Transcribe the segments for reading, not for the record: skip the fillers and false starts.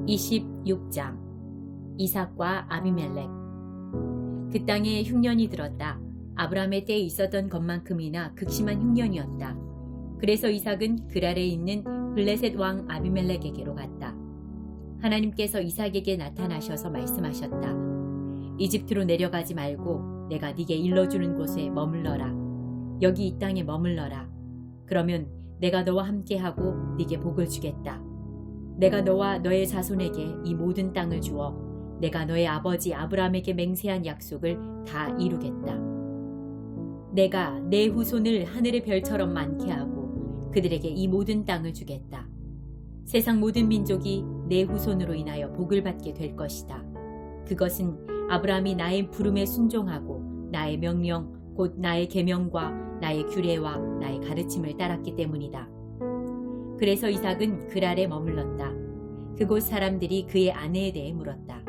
26장 이삭과 아비멜렉. 그 땅에 흉년이 들었다. 아브라함의 때에 있었던 것만큼이나 극심한 흉년이었다. 그래서 이삭은 그랄에 있는 블레셋 왕 아비멜렉에게로 갔다. 하나님께서 이삭에게 나타나셔서 말씀하셨다. 이집트로 내려가지 말고 내가 네게 일러주는 곳에 머물러라. 여기 이 땅에 머물러라. 그러면 내가 너와 함께하고 네게 복을 주겠다. 내가 너와 너의 자손에게 이 모든 땅을 주어 내가 너의 아버지 아브라함에게 맹세한 약속을 다 이루겠다. 내가 내 후손을 하늘의 별처럼 많게 하고 그들에게 이 모든 땅을 주겠다. 세상 모든 민족이 내 후손으로 인하여 복을 받게 될 것이다. 그것은 아브라함이 나의 부름에 순종하고 나의 명령 곧 나의 계명과 나의 규례와 나의 가르침을 따랐기 때문이다. 그래서 이삭은 그랄에 머물렀다. 그곳 사람들이 그의 아내에 대해 물었다.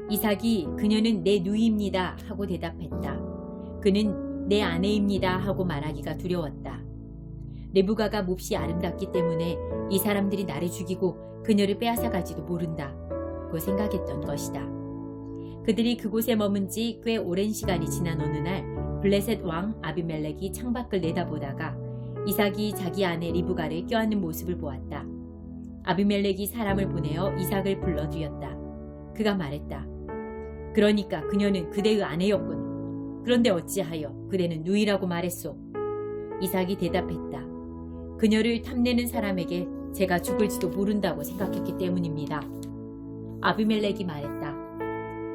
이삭이 그녀는 내 누이입니다 하고 대답했다. 그는 내 아내입니다 하고 말하기가 두려웠다. 르브가가 몹시 아름답기 때문에 이 사람들이 나를 죽이고 그녀를 빼앗아 갈지도 모른다고 생각했던 것이다. 그들이 그곳에 머문 지 꽤 오랜 시간이 지난 어느 날 블레셋 왕 아비멜렉이 창밖을 내다보다가 이삭이 자기 아내 리브가를 껴안는 모습을 보았다. 아비멜렉이 사람을 보내어 이삭을 불러들였다. 그가 말했다. 그러니까 그녀는 그대의 아내였군. 그런데 어찌하여 그대는 누이라고 말했소? 이삭이 대답했다. 그녀를 탐내는 사람에게 제가 죽을지도 모른다고 생각했기 때문입니다. 아비멜렉이 말했다.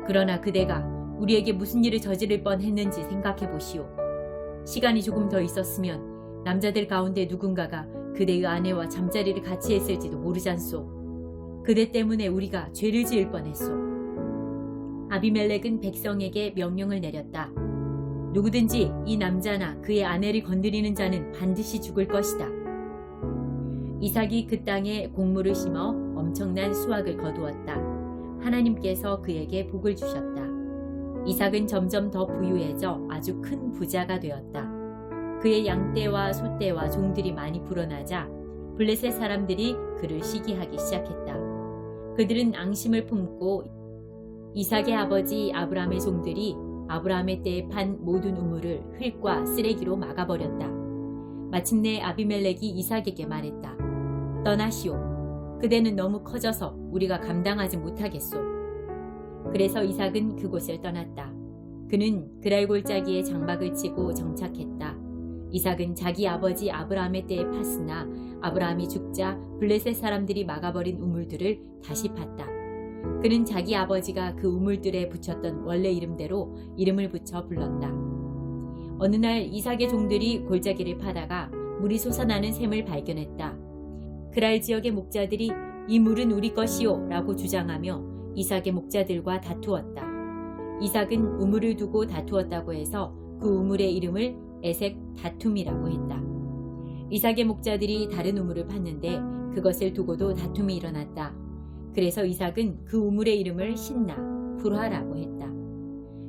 그러나 그대가 우리에게 무슨 일을 저지를 뻔했는지 생각해 보시오. 시간이 조금 더 있었으면 남자들 가운데 누군가가 그대의 아내와 잠자리를 같이 했을지도 모르잖소. 그대 때문에 우리가 죄를 지을 뻔했소. 아비멜렉은 백성에게 명령을 내렸다. 누구든지 이 남자나 그의 아내를 건드리는 자는 반드시 죽을 것이다. 이삭이 그 땅에 곡물을 심어 엄청난 수확을 거두었다. 하나님께서 그에게 복을 주셨다. 이삭은 점점 더 부유해져 아주 큰 부자가 되었다. 그의 양떼와 소떼와 종들이 많이 불어나자 블레셋 사람들이 그를 시기하기 시작했다. 그들은 앙심을 품고 이삭의 아버지 아브라함의 종들이 아브라함의 때에 판 모든 우물을 흙과 쓰레기로 막아버렸다. 마침내 아비멜렉이 이삭에게 말했다. 떠나시오. 그대는 너무 커져서 우리가 감당하지 못하겠소. 그래서 이삭은 그곳을 떠났다. 그는 그랄 골짜기에 장막을 치고 정착했다. 이삭은 자기 아버지 아브라함의 때에 팠으나 아브라함이 죽자 블레셋 사람들이 막아버린 우물들을 다시 팠다. 그는 자기 아버지가 그 우물들에 붙였던 원래 이름대로 이름을 붙여 불렀다. 어느 날 이삭의 종들이 골짜기를 파다가 물이 솟아나는 샘을 발견했다. 그랄 지역의 목자들이 이 물은 우리 것이요 라고 주장하며 이삭의 목자들과 다투었다. 이삭은 우물을 두고 다투었다고 해서 그 우물의 이름을 에색 다툼이라고 했다. 이삭의 목자들이 다른 우물을 팠는데 그것을 두고도 다툼이 일어났다. 그래서 이삭은 그 우물의 이름을 신나 불화라고 했다.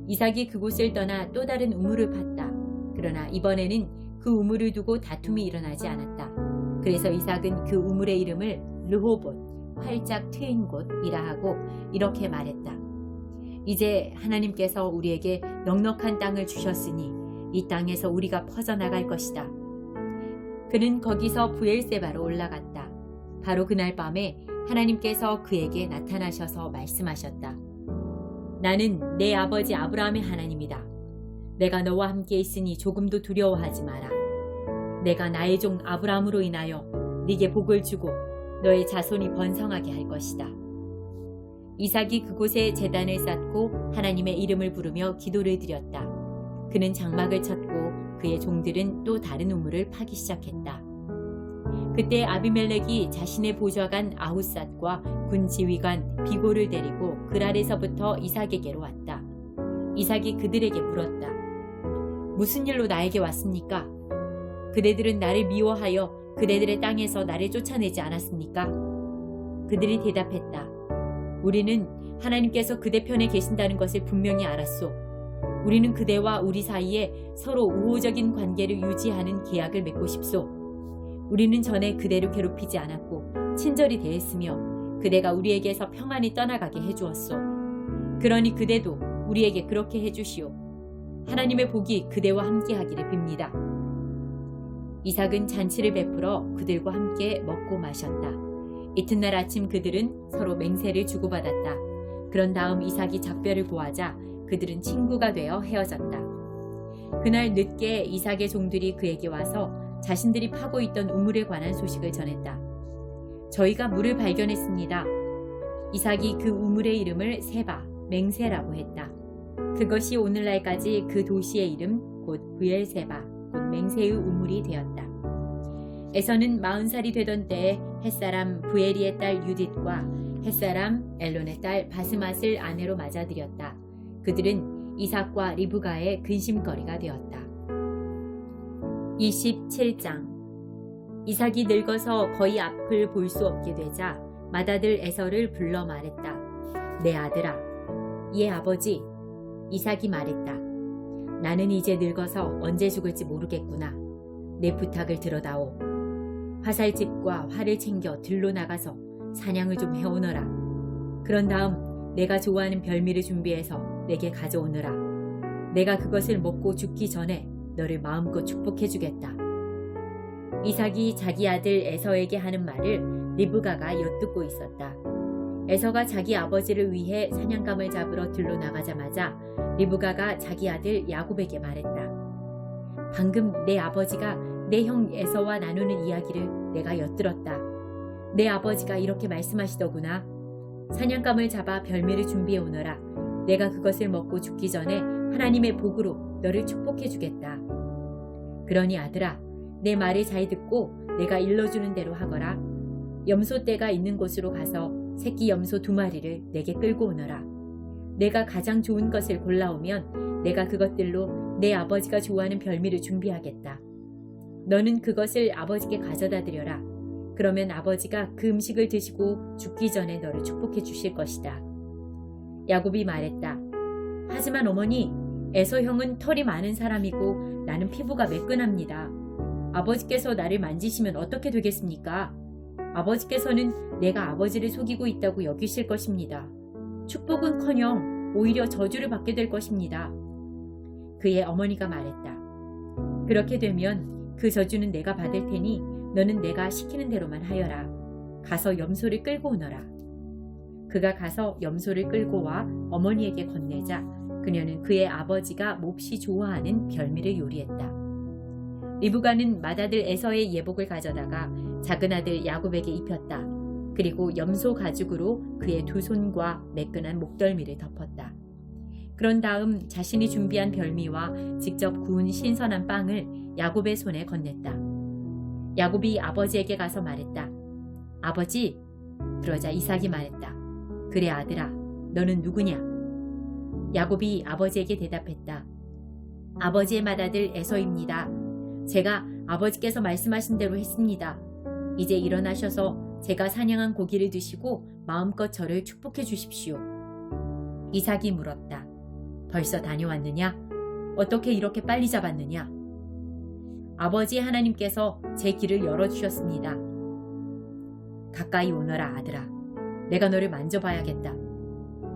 이삭이 그곳을 떠나 또 다른 우물을 팠다. 그러나 이번에는 그 우물을 두고 다툼이 일어나지 않았다. 그래서 이삭은 그 우물의 이름을 르호봇 활짝 트인 곳이라 하고 이렇게 말했다. 이제 하나님께서 우리에게 넉넉한 땅을 주셨으니 이 땅에서 우리가 퍼져나갈 것이다. 그는 거기서 브엘세바로 올라갔다. 바로 그날 밤에 하나님께서 그에게 나타나셔서 말씀하셨다. 나는 내 아버지 아브라함의 하나님이다. 내가 너와 함께 있으니 조금도 두려워하지 마라. 내가 나의 종 아브라함으로 인하여 네게 복을 주고 너의 자손이 번성하게 할 것이다. 이삭이 그곳에 제단을 쌓고 하나님의 이름을 부르며 기도를 드렸다. 그는 장막을 쳤고 그의 종들은 또 다른 우물을 파기 시작했다. 그때 아비멜렉이 자신의 보좌관 아후삿과 군 지휘관 비골을 데리고 그랄에서부터 이삭에게로 왔다. 이삭이 그들에게 물었다. 무슨 일로 나에게 왔습니까? 그대들은 나를 미워하여 그대들의 땅에서 나를 쫓아내지 않았습니까? 그들이 대답했다. 우리는 하나님께서 그대 편에 계신다는 것을 분명히 알았소. 우리는 그대와 우리 사이에 서로 우호적인 관계를 유지하는 계약을 맺고 싶소. 우리는 전에 그대를 괴롭히지 않았고 친절히 대했으며 그대가 우리에게서 평안히 떠나가게 해주었소. 그러니 그대도 우리에게 그렇게 해주시오. 하나님의 복이 그대와 함께하기를 빕니다. 이삭은 잔치를 베풀어 그들과 함께 먹고 마셨다. 이튿날 아침 그들은 서로 맹세를 주고받았다. 그런 다음 이삭이 작별을 고하자 그들은 친구가 되어 헤어졌다. 그날 늦게 이삭의 종들이 그에게 와서 자신들이 파고 있던 우물에 관한 소식을 전했다. 저희가 물을 발견했습니다. 이삭이 그 우물의 이름을 세바, 맹세라고 했다. 그것이 오늘날까지 그 도시의 이름 곧 브엘세바, 곧 맹세의 우물이 되었다. 에서는 40살이 되던 때에 햇사람 부에리의 딸 유딧과 햇사람 엘론의 딸 바스맛을 아내로 맞아들였다. 그들은 이삭과 리브가의 근심거리가 되었다. 27장. 이삭이 늙어서 거의 앞을 볼 수 없게 되자 맏아들 에서를 불러 말했다. 내 아들아. 예 아버지. 이삭이 말했다. 나는 이제 늙어서 언제 죽을지 모르겠구나. 내 부탁을 들어다오. 화살집과 활을 챙겨 들로 나가서 사냥을 좀 해오너라. 그런 다음 내가 좋아하는 별미를 준비해서 내게 가져오너라. 내가 그것을 먹고 죽기 전에 너를 마음껏 축복해주겠다. 이삭이 자기 아들 에서에게 하는 말을 리브가가 엿듣고 있었다. 에서가 자기 아버지를 위해 사냥감을 잡으러 들로 나가자마자 리브가가 자기 아들 야곱에게 말했다. 방금 내 아버지가 내 형 에서와 나누는 이야기를 내가 엿들었다. 내 아버지가 이렇게 말씀하시더구나. 사냥감을 잡아 별미를 준비해 오너라. 내가 그것을 먹고 죽기 전에 하나님의 복으로 너를 축복해 주겠다. 그러니 아들아, 내 말을 잘 듣고 내가 일러주는 대로 하거라. 염소떼가 있는 곳으로 가서 새끼 염소 2마리를 내게 끌고 오너라. 내가 가장 좋은 것을 골라오면 내가 그것들로 내 아버지가 좋아하는 별미를 준비하겠다. 너는 그것을 아버지께 가져다 드려라. 그러면 아버지가 그 음식을 드시고 죽기 전에 너를 축복해 주실 것이다. 야곱이 말했다. 하지만 어머니, 에서 형은 털이 많은 사람이고 나는 피부가 매끈합니다. 아버지께서 나를 만지시면 어떻게 되겠습니까? 아버지께서는 내가 아버지를 속이고 있다고 여기실 것입니다. 축복은커녕 오히려 저주를 받게 될 것입니다. 그의 어머니가 말했다. 그렇게 되면 그 저주는 내가 받을 테니 너는 내가 시키는 대로만 하여라. 가서 염소를 끌고 오너라. 그가 가서 염소를 끌고 와 어머니에게 건네자 그녀는 그의 아버지가 몹시 좋아하는 별미를 요리했다. 리브가는 맏아들 에서의 예복을 가져다가 작은 아들 야곱에게 입혔다. 그리고 염소 가죽으로 그의 2손과 매끈한 목덜미를 덮었다. 그런 다음 자신이 준비한 별미와 직접 구운 신선한 빵을 야곱의 손에 건넸다. 야곱이 아버지에게 가서 말했다. 아버지. 그러자 이삭이 말했다. 그래 아들아, 너는 누구냐? 야곱이 아버지에게 대답했다. 아버지의 맏아들 에서입니다. 제가 아버지께서 말씀하신 대로 했습니다. 이제 일어나셔서 제가 사냥한 고기를 드시고 마음껏 저를 축복해 주십시오. 이삭이 물었다. 벌써 다녀왔느냐? 어떻게 이렇게 빨리 잡았느냐? 아버지 하나님께서 제 길을 열어주셨습니다. 가까이 오너라 아들아. 내가 너를 만져봐야겠다.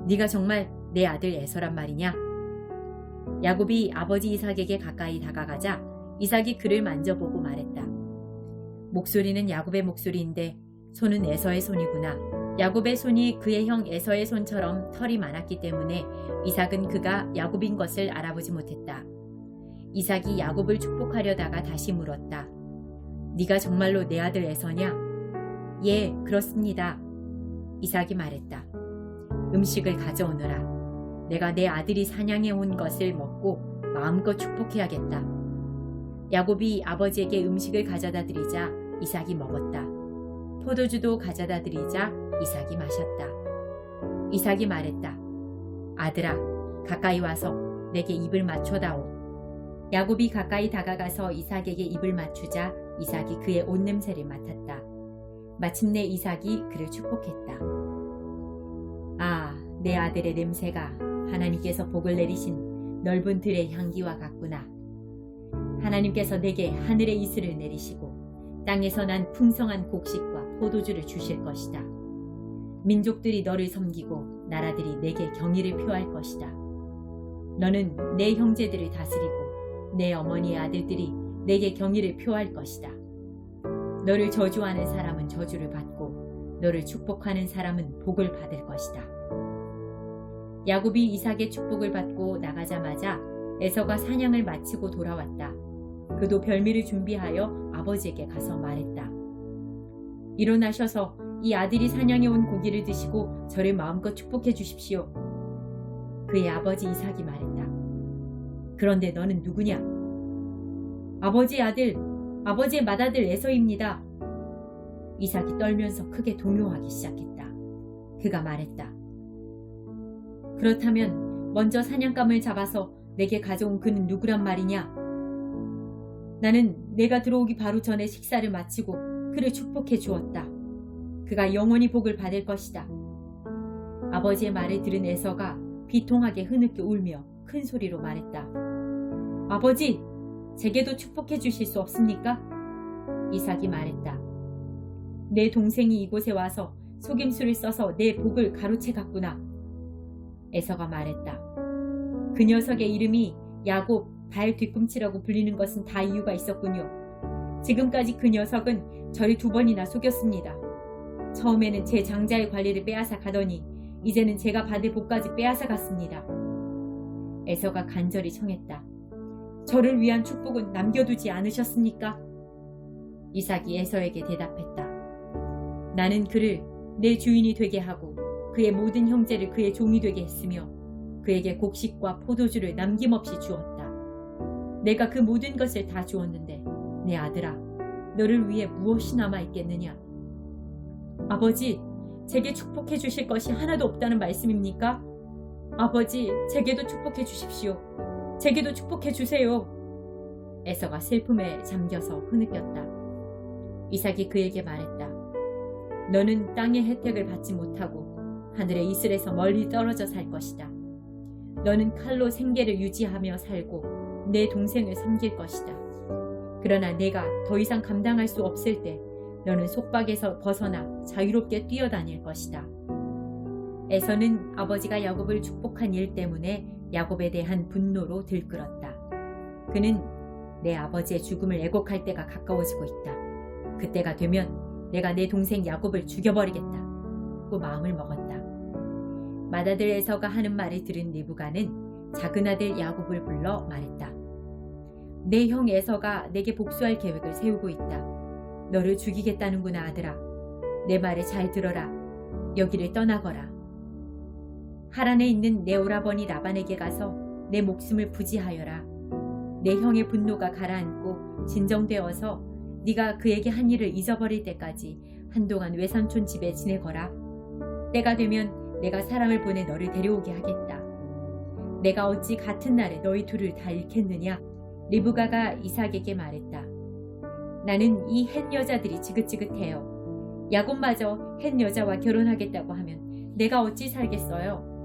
네가 정말 내 아들 에서란 말이냐? 야곱이 아버지 이삭에게 가까이 다가가자 이삭이 그를 만져보고 말했다. 목소리는 야곱의 목소리인데 손은 에서의 손이구나. 야곱의 손이 그의 형 에서의 손처럼 털이 많았기 때문에 이삭은 그가 야곱인 것을 알아보지 못했다. 이삭이 야곱을 축복하려다가 다시 물었다. 네가 정말로 내 아들 에서냐? 예, 그렇습니다. 이삭이 말했다. 음식을 가져오너라. 내가 내 아들이 사냥해 온 것을 먹고 마음껏 축복해야겠다. 야곱이 아버지에게 음식을 가져다 드리자 이삭이 먹었다. 포도주도 가져다 드리자 이삭이 마셨다. 이삭이 말했다. 아들아, 가까이 와서 내게 입을 맞춰다오. 야곱이 가까이 다가가서 이삭에게 입을 맞추자 이삭이 그의 옷 냄새를 맡았다. 마침내 이삭이 그를 축복했다. 아, 내 아들의 냄새가 하나님께서 복을 내리신 넓은 들의 향기와 같구나. 하나님께서 내게 하늘의 이슬을 내리시고 땅에서 난 풍성한 곡식과 포도주를 주실 것이다. 민족들이 너를 섬기고 나라들이 내게 경의를 표할 것이다. 너는 내 형제들을 다스리고 내 어머니의 아들들이 내게 경의를 표할 것이다. 너를 저주하는 사람은 저주를 받고 너를 축복하는 사람은 복을 받을 것이다. 야곱이 이삭의 축복을 받고 나가자마자 에서가 사냥을 마치고 돌아왔다. 그도 별미를 준비하여 아버지에게 가서 말했다. 일어나셔서 이 아들이 사냥해 온 고기를 드시고 저를 마음껏 축복해 주십시오. 그의 아버지 이삭이 말했다. 그런데 너는 누구냐? 아버지의 아들, 아버지의 맏아들 에서입니다. 이삭이 떨면서 크게 동요하기 시작했다. 그가 말했다. 그렇다면 먼저 사냥감을 잡아서 내게 가져온 그는 누구란 말이냐? 나는 내가 들어오기 바로 전에 식사를 마치고 그를 축복해 주었다. 그가 영원히 복을 받을 것이다. 아버지의 말을 들은 에서가 비통하게 흐느껴 울며 큰 소리로 말했다. 아버지, 제게도 축복해 주실 수 없습니까? 이삭이 말했다. 내 동생이 이곳에 와서 속임수를 써서 내 복을 가로채 갔구나. 에서가 말했다. 그 녀석의 이름이 야곱 발 뒤꿈치라고 불리는 것은 다 이유가 있었군요. 지금까지 그 녀석은 저를 2번이나 속였습니다. 처음에는 제 장자의 관리를 빼앗아 가더니 이제는 제가 받을 복까지 빼앗아 갔습니다. 에서가 간절히 청했다. 저를 위한 축복은 남겨두지 않으셨습니까? 이삭이 에서에게 대답했다. 나는 그를 내 주인이 되게 하고 그의 모든 형제를 그의 종이 되게 했으며 그에게 곡식과 포도주를 남김없이 주었다. 내가 그 모든 것을 다 주었는데 내 아들아, 너를 위해 무엇이 남아있겠느냐? 아버지, 제게 축복해 주실 것이 하나도 없다는 말씀입니까? 아버지, 제게도 축복해 주십시오. 제게도 축복해 주세요. 에서가 슬픔에 잠겨서 흐느꼈다. 이삭이 그에게 말했다. 너는 땅의 혜택을 받지 못하고 하늘의 이슬에서 멀리 떨어져 살 것이다. 너는 칼로 생계를 유지하며 살고 내 동생을 섬길 것이다. 그러나 내가 더 이상 감당할 수 없을 때 너는 속박에서 벗어나 자유롭게 뛰어다닐 것이다. 에서는 아버지가 야곱을 축복한 일 때문에 야곱에 대한 분노로 들끓었다. 그는 내 아버지의 죽음을 애곡할 때가 가까워지고 있다. 그때가 되면 내가 내 동생 야곱을 죽여버리겠다고 마음을 먹었다. 맏아들 에서가 하는 말을 들은 리브가는 작은 아들 야곱을 불러 말했다. 내 형 에서가 내게 복수할 계획을 세우고 있다. 너를 죽이겠다는구나 아들아. 내 말을 잘 들어라. 여기를 떠나거라. 하란에 있는 내 오라버니 라반에게 가서 내 목숨을 부지하여라. 내 형의 분노가 가라앉고 진정되어서 네가 그에게 한 일을 잊어버릴 때까지 한동안 외삼촌 집에 지내거라. 때가 되면 내가 사람을 보내 너를 데려오게 하겠다. 내가 어찌 같은 날에 너희 둘을 다 잃겠느냐? 리브가가 이삭에게 말했다. 나는 이 햇 여자들이 지긋지긋해요. 야곱마저 햇 여자와 결혼하겠다고 하면 내가 어찌 살겠어요?